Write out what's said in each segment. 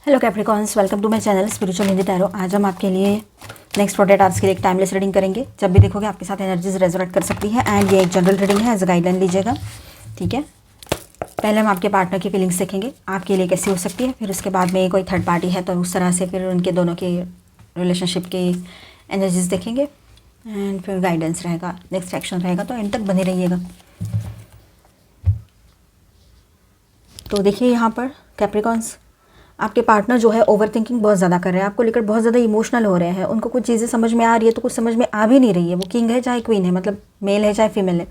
Hello Capricorns, welcome to my channel spiritual Hindi tarot. आज हम आपके लिए नेक्स्ट 48 आवर्स के लिए एक टाइमलेस रीडिंग करेंगे। जब भी देखोगे आपके साथ एनर्जीज रेजोनेट कर सकती है एंड ये एक जनरल रीडिंग है, एज अ गाइडलाइन लीजिएगा, ठीक है। पहले हम आपके पार्टनर की फीलिंग्स देखेंगे आपके लिए कैसी हो सकती है, फिर उसके बाद में कोई थर्ड पार्टी है तो उस तरह से फिर उनके दोनों के रिलेशनशिप की एनर्जीज देखेंगे एंड फिर गाइडेंस रहेगा, नेक्स्ट एक्शन रहेगा। तो एंड तक बने रहिएगा। तो देखिए यहाँ पर कैप्रिकॉन्स, आपके पार्टनर जो है ओवर थिंकिंग बहुत ज़्यादा कर रहे हैं, आपको लेकर बहुत ज़्यादा इमोशनल हो रहे हैं। उनको कुछ चीज़ें समझ में आ रही है तो कुछ समझ में आ भी नहीं रही है। वो किंग है चाहे क्वीन है, मतलब मेल है चाहे फीमेल है,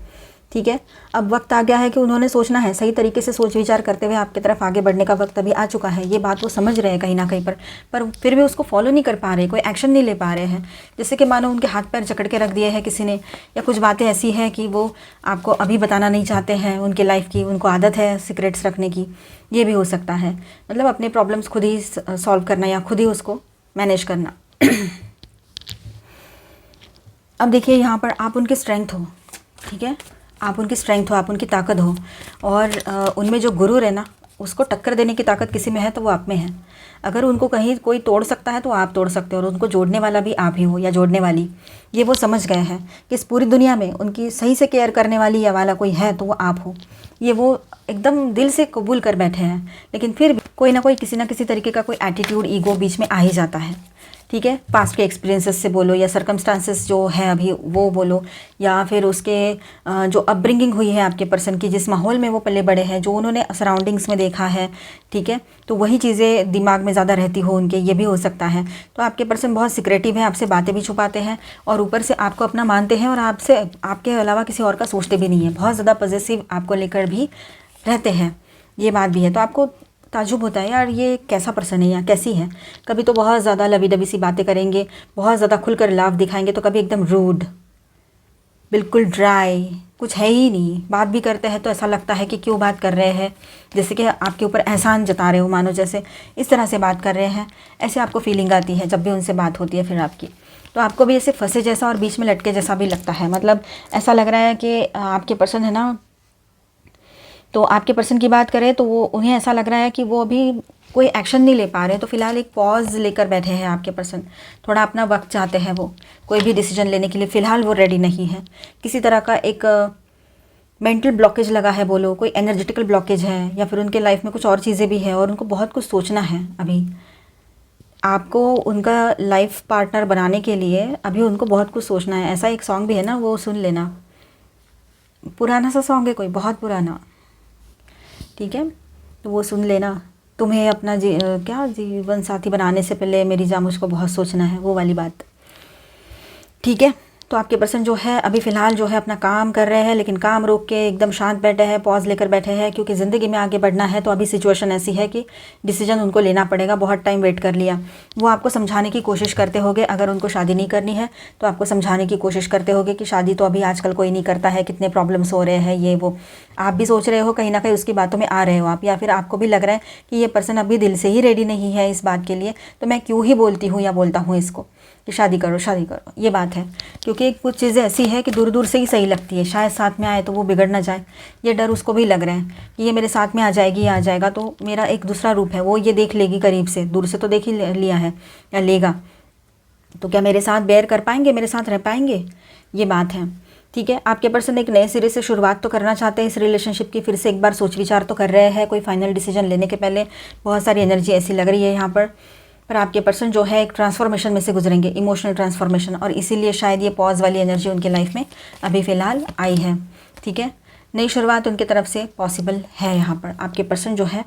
ठीक है। अब वक्त आ गया है कि उन्होंने सोचना है, सही तरीके से सोच विचार करते हुए आपकी तरफ आगे बढ़ने का वक्त अभी आ चुका है। ये बात वो समझ रहे हैं कहीं ना कहीं पर फिर भी उसको फॉलो नहीं कर पा रहे, कोई एक्शन नहीं ले पा रहे हैं। जैसे कि मानो उनके हाथ पैर जकड़ के रख दिए हैं किसी ने, या कुछ बातें ऐसी हैं कि वो आपको अभी बताना नहीं चाहते हैं उनके लाइफ की, उनको आदत है सीक्रेट्स रखने की। ये भी हो सकता है, मतलब अपने प्रॉब्लम्स खुद ही सॉल्व करना या खुद ही उसको मैनेज करना। अब देखिए यहाँ पर आप उनकी स्ट्रेंथ हो, ठीक है। आप उनकी स्ट्रेंथ हो, आप उनकी ताकत हो, और उनमें जो गुरूर है ना, उसको टक्कर देने की ताकत किसी में है तो वो आप में है। अगर उनको कहीं कोई तोड़ सकता है तो आप तोड़ सकते हो, और उनको जोड़ने वाला भी आप ही हो या जोड़ने वाली। ये वो समझ गए हैं कि इस पूरी दुनिया में उनकी सही से केयर करने वाली या वाला कोई है तो वो आप हो। ये वो एकदम दिल से कबूल कर बैठे हैं। लेकिन फिर भी कोई ना कोई किसी ना किसी तरीके का कोई एटीट्यूड, ईगो बीच में आ ही जाता है, ठीक है। पास्ट के एक्सपीरियंसेस से बोलो, या सर्कमस्टांसेस जो है अभी वो बोलो, या फिर उसके जो अपब्रिंगिंग हुई है आपके पर्सन की, जिस माहौल में वो पले बड़े हैं, जो उन्होंने सराउंडिंग्स में देखा है, ठीक है। तो वही चीज़ें दिमाग में ज़्यादा रहती हो उनके, ये भी हो सकता है। तो आपके पर्सन बहुत सिक्रेटिव है, आपसे बातें भी छुपाते हैं और ऊपर से आपको अपना मानते हैं, और आपसे आपके अलावा किसी और का सोचते भी नहीं है। बहुत ज़्यादा पॉजिटिव आपको लेकर भी रहते हैं, ये बात भी है। तो आपको ताजुब होता है, यार ये कैसा पर्सन है या कैसी है। कभी तो बहुत ज़्यादा लवी डबी सी बातें करेंगे, बहुत ज़्यादा खुलकर लाभ दिखाएंगे, तो कभी एकदम रूड, बिल्कुल ड्राई, कुछ है ही नहीं। बात भी करते हैं तो ऐसा लगता है कि क्यों बात कर रहे हैं, जैसे कि आपके ऊपर एहसान जता रहे हो, मानो जैसे इस तरह से बात कर रहे हैं। ऐसे आपको फीलिंग आती है जब भी उनसे बात होती है फिर आपकी। तो आपको भी ऐसे फंसे जैसा और बीच में लटके जैसा भी लगता है। मतलब ऐसा लग रहा है कि आपके पर्सन है ना, तो आपके पर्सन की बात करें तो वो, उन्हें ऐसा लग रहा है कि वो अभी कोई एक्शन नहीं ले पा रहे। तो फिलहाल एक पॉज लेकर बैठे हैं आपके पर्सन, थोड़ा अपना वक्त चाहते हैं। वो कोई भी डिसीजन लेने के लिए फ़िलहाल वो रेडी नहीं है। किसी तरह का एक मेंटल ब्लॉकेज लगा है बोलो, कोई एनर्जेटिकल ब्लॉकेज है, या फिर उनके लाइफ में कुछ और चीज़ें भी हैं और उनको बहुत कुछ सोचना है अभी। आपको उनका लाइफ पार्टनर बनाने के लिए अभी उनको बहुत कुछ सोचना है। ऐसा एक सॉन्ग भी है ना, वो सुन लेना, पुराना सा सॉन्ग है कोई, बहुत पुराना, ठीक है। तो वो सुन लेना। तुम्हें अपना क्या जीवन साथी बनाने से पहले मेरी जान मुझको बहुत सोचना है, वो वाली बात, ठीक है। तो आपके पर्सन जो है अभी फ़िलहाल जो है अपना काम कर रहे हैं, लेकिन काम रोक के एकदम शांत बैठे हैं, पॉज लेकर बैठे हैं, क्योंकि ज़िंदगी में आगे बढ़ना है। तो अभी सिचुएशन ऐसी है कि डिसीजन उनको लेना पड़ेगा। बहुत टाइम वेट कर लिया। वो आपको समझाने की कोशिश करते होंगे, अगर उनको शादी नहीं करनी है तो आपको समझाने की कोशिश करते होंगे कि शादी तो अभी आजकल कोई नहीं करता है, कितने प्रॉब्लम्स हो रहे हैं, ये वो। आप भी सोच रहे हो, कहीं ना कहीं उसकी बातों में आ रहे हो आप, या फिर आपको भी लग रहा है कि ये पर्सन अभी दिल से ही रेडी नहीं है इस बात के लिए, तो मैं क्यों ही बोलती हूँ या बोलता हूँ इसको कि शादी करो शादी करो, ये बात है। क्योंकि कुछ चीज़ें ऐसी है कि दूर दूर से ही सही लगती है, शायद साथ में आए तो वो बिगड़ ना जाए। ये डर उसको भी लग रहा है कि ये मेरे साथ में आ जाएगी या आ जाएगा तो मेरा एक दूसरा रूप है, वो ये देख लेगी करीब से, दूर से तो देख ही लिया है या लेगा, तो क्या मेरे साथ बेयर कर पाएंगे, मेरे साथ रह पाएंगे, ये बात है, ठीक है। आपके पर्सन एक नए सिरे से शुरुआत तो करना चाहते हैं इस रिलेशनशिप की, फिर से एक बार सोच विचार तो कर रहे हैं कोई फाइनल डिसीजन लेने के पहले। बहुत सारी एनर्जी ऐसी लग रही है यहाँ पर आपके पर्सन जो है एक ट्रांसफॉर्मेशन में से गुजरेंगे, इमोशनल ट्रांसफॉर्मेशन, और इसीलिए शायद ये पॉज वाली एनर्जी उनके लाइफ में अभी फ़िलहाल आई है, ठीक है। नई शुरुआत उनके तरफ से पॉसिबल है। यहाँ पर आपके पर्सन जो है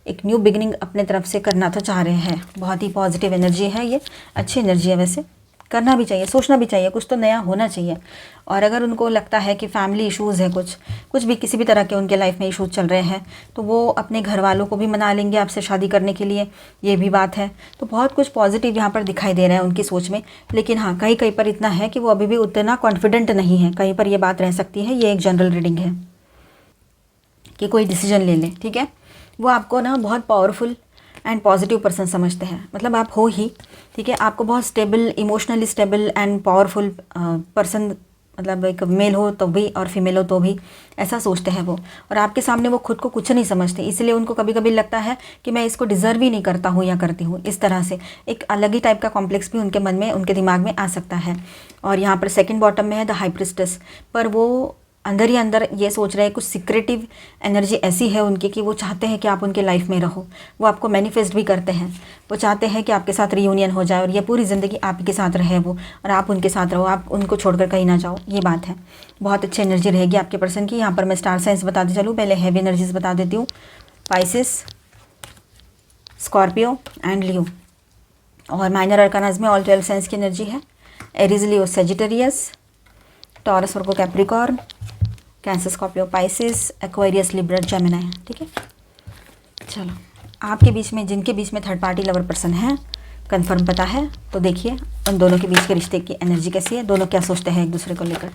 एक न्यू बिगिनिंग अपने तरफ से करना तो चाह रहे हैं। बहुत ही पॉजिटिव एनर्जी है, ये अच्छी एनर्जी है। वैसे करना भी चाहिए, सोचना भी चाहिए, कुछ तो नया होना चाहिए। और अगर उनको लगता है कि फैमिली इश्यूज़ है, कुछ भी किसी भी तरह के उनके लाइफ में इश्यूज़ चल रहे हैं, तो वो अपने घर वालों को भी मना लेंगे आपसे शादी करने के लिए, ये भी बात है। तो बहुत कुछ पॉजिटिव यहाँ पर दिखाई दे रहा है उनकी सोच में। लेकिन हाँ, कहीं कहीं पर इतना है कि वो अभी भी उतना कॉन्फिडेंट नहीं है, कहीं पर ये बात रह सकती है। ये एक जनरल रीडिंग है कि कोई डिसीजन ले लें, ठीक है। वो आपको ना बहुत पावरफुल एंड पॉजिटिव पर्सन समझते हैं, मतलब आप हो ही, ठीक है। आपको बहुत stable, emotionally stable and powerful person मतलब एक मेल हो तो भी और फीमेल हो तो भी, ऐसा सोचते हैं वो। और आपके सामने वो खुद को कुछ नहीं समझते, इसलिए उनको कभी कभी लगता है कि मैं इसको डिज़र्व ही नहीं करता हूँ या करती हूँ। इस तरह से एक अलग ही टाइप का कॉम्प्लेक्स भी उनके मन में, उनके दिमाग में आ सकता है। और यहाँ पर सेकंड बॉटम में है द हाई प्रिस्टेस, पर वो अंदर ही अंदर ये सोच रहे हैं, कुछ सिक्रेटिव एनर्जी ऐसी है उनकी कि वो चाहते हैं कि आप उनके लाइफ में रहो। वो आपको मैनिफेस्ट भी करते हैं, वो चाहते हैं कि आपके साथ रियूनियन हो जाए और ये पूरी ज़िंदगी आप के साथ रहे वो, और आप उनके साथ रहो, आप उनको छोड़कर कहीं ना जाओ। ये बात है, बहुत अच्छी एनर्जी रहेगी आपके पर्सन की। यहाँ पर मैं स्टार साइंस बताती चलूँ, पहले हैवी एनर्जीज बता देती हूँ। Pisces, Scorpio and Leo. और माइनर अरकानाज में ऑल 12 साइंस की एनर्जी है। Aries, Leo, Sagittarius, Taurus, Virgo, Capricorn, Cancer, Scorpio, Pisces, Aquarius, Libra, Gemini. ठीक है, चलो आपके बीच में, जिनके बीच में थर्ड पार्टी लवर पर्सन है, कंफर्म पता है तो देखिए उन दोनों के बीच के रिश्ते की एनर्जी कैसी है, दोनों क्या सोचते हैं एक दूसरे को लेकर।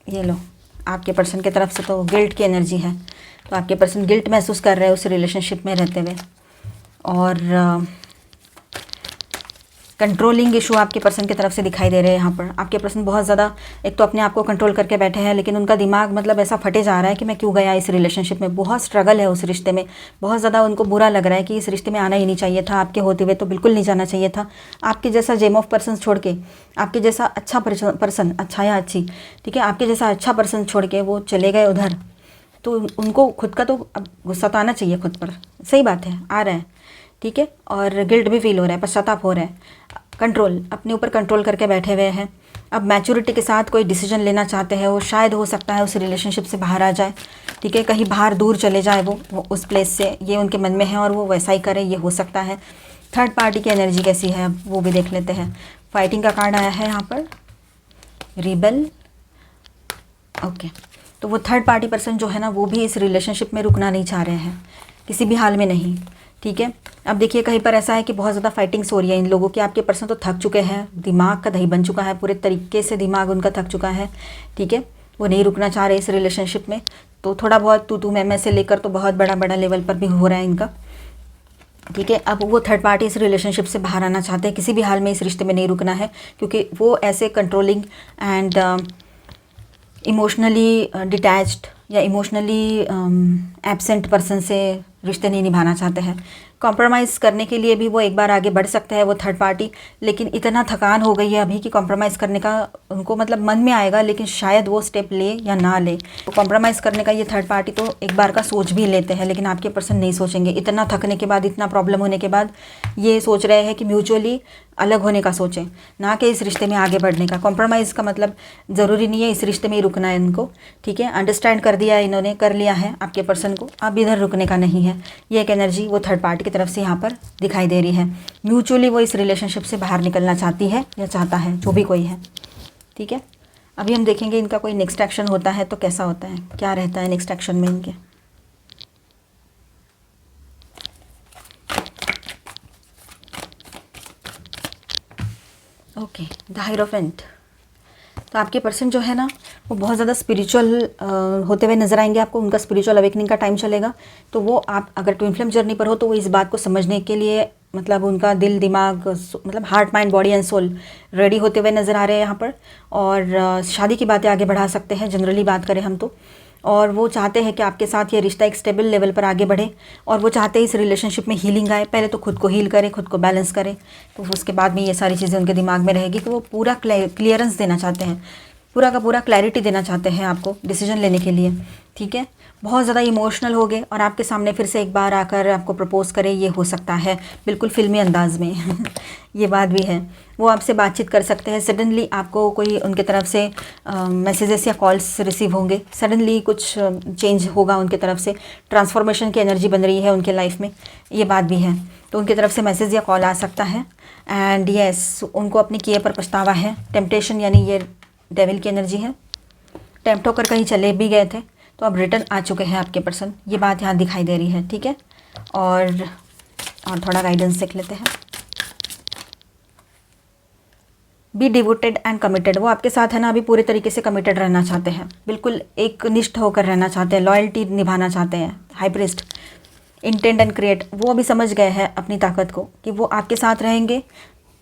ये लो, आपके पर्सन की तरफ से तो गिल्ट की एनर्जी है, तो आपके पर्सन गिल्ट महसूस कर रहे हैं उस रिलेशनशिप में रहते हुए। और कंट्रोलिंग इशू आपके पर्सन की तरफ से दिखाई दे रहे हैं। यहाँ पर आपके पर्सन बहुत ज़्यादा, एक तो अपने आप को कंट्रोल करके बैठे हैं, लेकिन उनका दिमाग मतलब ऐसा फटे जा रहा है कि मैं क्यों गया इस रिलेशनशिप में। बहुत स्ट्रगल है उस रिश्ते में, बहुत ज़्यादा उनको बुरा लग रहा है कि इस रिश्ते में आना ही नहीं चाहिए था, आपके होते हुए तो बिल्कुल नहीं जाना चाहिए था। आपके जैसा जेम ऑफ पर्सन छोड़ के, आपके जैसा अच्छा पर्सन, अच्छा या अच्छी, ठीक है, आपके जैसा अच्छा पर्सन छोड़ के वो चले गए उधर, तो उनको खुद का तो अब गुस्सा तो आना चाहिए खुद पर। सही बात है, आ रहा है, ठीक है। और गिल्ट भी फील हो रहा है, पश्चाताप हो रहा है। कंट्रोल, अपने ऊपर कंट्रोल करके बैठे हुए हैं। अब मैच्योरिटी के साथ कोई डिसीजन लेना चाहते हैं वो, शायद हो सकता है उस रिलेशनशिप से बाहर आ जाए, ठीक है, कहीं बाहर दूर चले जाए वो उस प्लेस से, ये उनके मन में है और वो वैसा ही करे, ये हो सकता है। थर्ड पार्टी की एनर्जी कैसी है अब वो भी देख लेते हैं। फाइटिंग का कार्ड आया है यहाँ पर, रिबेल, ओके। तो वो थर्ड पार्टी पर्सन जो है ना, वो भी इस रिलेशनशिप में रुकना नहीं चाह रहे हैं किसी भी हाल में नहीं, ठीक है। अब देखिए कहीं पर ऐसा है कि बहुत ज़्यादा फाइटिंग्स हो रही है इन लोगों की। आपके पर्सन तो थक चुके हैं, दिमाग का दही बन चुका है, पूरे तरीके से दिमाग उनका थक चुका है, ठीक है। वो नहीं रुकना चाह रहे इस रिलेशनशिप में। तो थोड़ा बहुत तू मैं से लेकर तो बहुत बड़ा बड़ा लेवल पर भी हो रहा है इनका, ठीक है। अब वो थर्ड पार्टी इस रिलेशनशिप से बाहर आना चाहते हैं, किसी भी हाल में इस रिश्ते में नहीं रुकना है, क्योंकि वो ऐसे कंट्रोलिंग एंड इमोशनली डिटैच्ड या इमोशनली एब्सेंट पर्सन से रिश्ते नहीं निभाना चाहते हैं। कॉम्प्रोमाइज़ करने के लिए भी वो एक बार आगे बढ़ सकता है वो थर्ड पार्टी, लेकिन इतना थकान हो गई है अभी कि कॉम्प्रोमाइज़ करने का उनको मतलब मन में आएगा, लेकिन शायद वो स्टेप ले या ना ले। तो कॉम्प्रोमाइज़ करने का ये थर्ड पार्टी तो एक बार का सोच भी लेते हैं, लेकिन आपके पर्सन नहीं सोचेंगे। इतना थकने के बाद, इतना प्रॉब्लम होने के बाद ये सोच रहे हैं कि म्यूचुअली अलग होने का सोचें, ना कि इस रिश्ते में आगे बढ़ने का। कॉम्प्रोमाइज़ का मतलब ज़रूरी नहीं है इस रिश्ते में ही रुकना है इनको, ठीक है। अंडरस्टैंड कर दिया है इन्होंने, कर लिया है आपके पर्सन को, अब इधर रुकने का नहीं है। ये एक एनर्जी वो थर्ड पार्टी की तरफ से यहाँ पर दिखाई दे रही है। म्यूचुअली वो इस रिलेशनशिप से बाहर निकलना चाहती है या चाहता है, जो भी कोई है, ठीक है। अभी हम देखेंगे इनका कोई नेक्स्ट एक्शन होता है तो कैसा होता है, क्या रहता है नेक्स्ट एक्शन में इनके। Okay, the hierophant. तो आपके पर्सन जो है ना, वो बहुत ज़्यादा स्पिरिचुअल होते हुए नज़र आएंगे आपको। उनका स्पिरिचुअल अवेकनिंग का टाइम चलेगा, तो वो आप अगर ट्विन फ्लेम जर्नी पर हो तो वो इस बात को समझने के लिए, मतलब उनका दिल, दिमाग, मतलब heart, mind, body and soul ready होते हुए नज़र आ रहे हैं यहाँ पर। और शादी की बातें आगे बढ़ा सकते हैं, जनरली बात करें हम तो। और वो चाहते हैं कि आपके साथ ये रिश्ता एक स्टेबल लेवल पर आगे बढ़े, और वो चाहते हैं इस रिलेशनशिप में हीलिंग आए। पहले तो खुद को हील करें, खुद को बैलेंस करें, तो उसके बाद में ये सारी चीज़ें उनके दिमाग में रहेगी। तो वो पूरा क्लियरेंस देना चाहते हैं, पूरा का पूरा क्लैरिटी देना चाहते हैं आपको डिसीजन लेने के लिए, ठीक है। बहुत ज़्यादा इमोशनल हो गए और आपके सामने फिर से एक बार आकर आपको प्रपोज करे, ये हो सकता है बिल्कुल फिल्मी अंदाज में ये बात भी है। वो आपसे बातचीत कर सकते हैं, सडनली आपको कोई उनके तरफ से मैसेजेस या कॉल्स रिसीव होंगे, सडनली कुछ चेंज होगा उनके तरफ से, ट्रांसफॉर्मेशन की एनर्जी बन रही है उनके लाइफ में, ये बात भी है। तो उनकी तरफ से मैसेज या कॉल आ सकता है। एंड यस, उनको अपने किए पर पछतावा है। टेम्पटेशन यानी ये डेविल की एनर्जी है, टेम्प्ट होकर कहीं चले भी गए थे तो अब रिटर्न आ चुके हैं आपके पर्सन, ये बात यहाँ दिखाई दे रही है, ठीक है। और थोड़ा गाइडेंस देख लेते हैं। Be devoted and committed. वो आपके साथ है ना अभी पूरे तरीके से कमिटेड रहना चाहते हैं, बिल्कुल एक निष्ठ होकर रहना चाहते हैं, लॉयल्टी निभाना चाहते हैं। High priest, intend and create. वो अभी समझ गए हैं अपनी ताकत को कि वो आपके साथ रहेंगे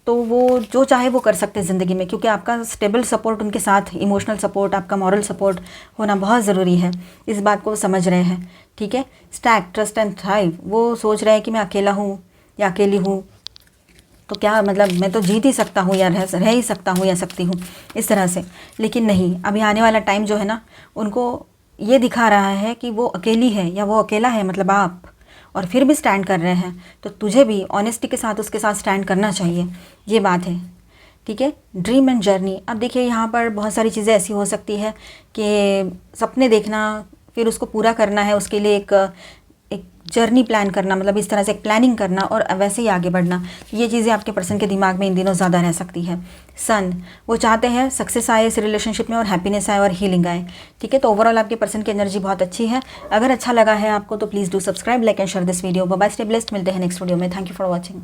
तो वो जो चाहे वो कर सकते हैं ज़िंदगी में, क्योंकि आपका स्टेबल सपोर्ट उनके साथ, इमोशनल सपोर्ट, आपका मॉरल सपोर्ट होना बहुत ज़रूरी है। इस बात को वो समझ रहे हैं, ठीक है। स्टैक, ट्रस्ट एंड थ्राइव, वो सोच रहे हैं कि मैं अकेला हूँ या अकेली हूँ, तो क्या मतलब मैं तो जीत ही सकता हूँ या रह ही सकता हूँ या सकती हूँ, इस तरह से। लेकिन नहीं, अभी आने वाला टाइम जो है ना, उनको ये दिखा रहा है कि वो अकेली है या वो अकेला है, मतलब आप, और फिर भी स्टैंड कर रहे हैं, तो तुझे भी ऑनेस्टी के साथ उसके साथ स्टैंड करना चाहिए, ये बात है, ठीक है। ड्रीम एंड जर्नी, अब देखिए यहाँ पर बहुत सारी चीज़ें ऐसी हो सकती है कि सपने देखना, फिर उसको पूरा करना है, उसके लिए एक जर्नी प्लान करना, मतलब इस तरह से एक प्लानिंग करना और वैसे ही आगे बढ़ना, ये चीज़ें आपके पर्सन के दिमाग में इन दिनों ज़्यादा रह सकती है। सन, वो चाहते हैं सक्सेस आए इस रिलेशनशिप में और हैप्पीनेस आए और हीलिंग आए, ठीक है। तो ओवरऑल आपके पर्सन की एनर्जी बहुत अच्छी है। अगर अच्छा लगा है आपको तो please do subscribe, like and share this video. Bye, stay blessed, मिलते हैं नेक्स्ट वीडियो में। Thank you for watching.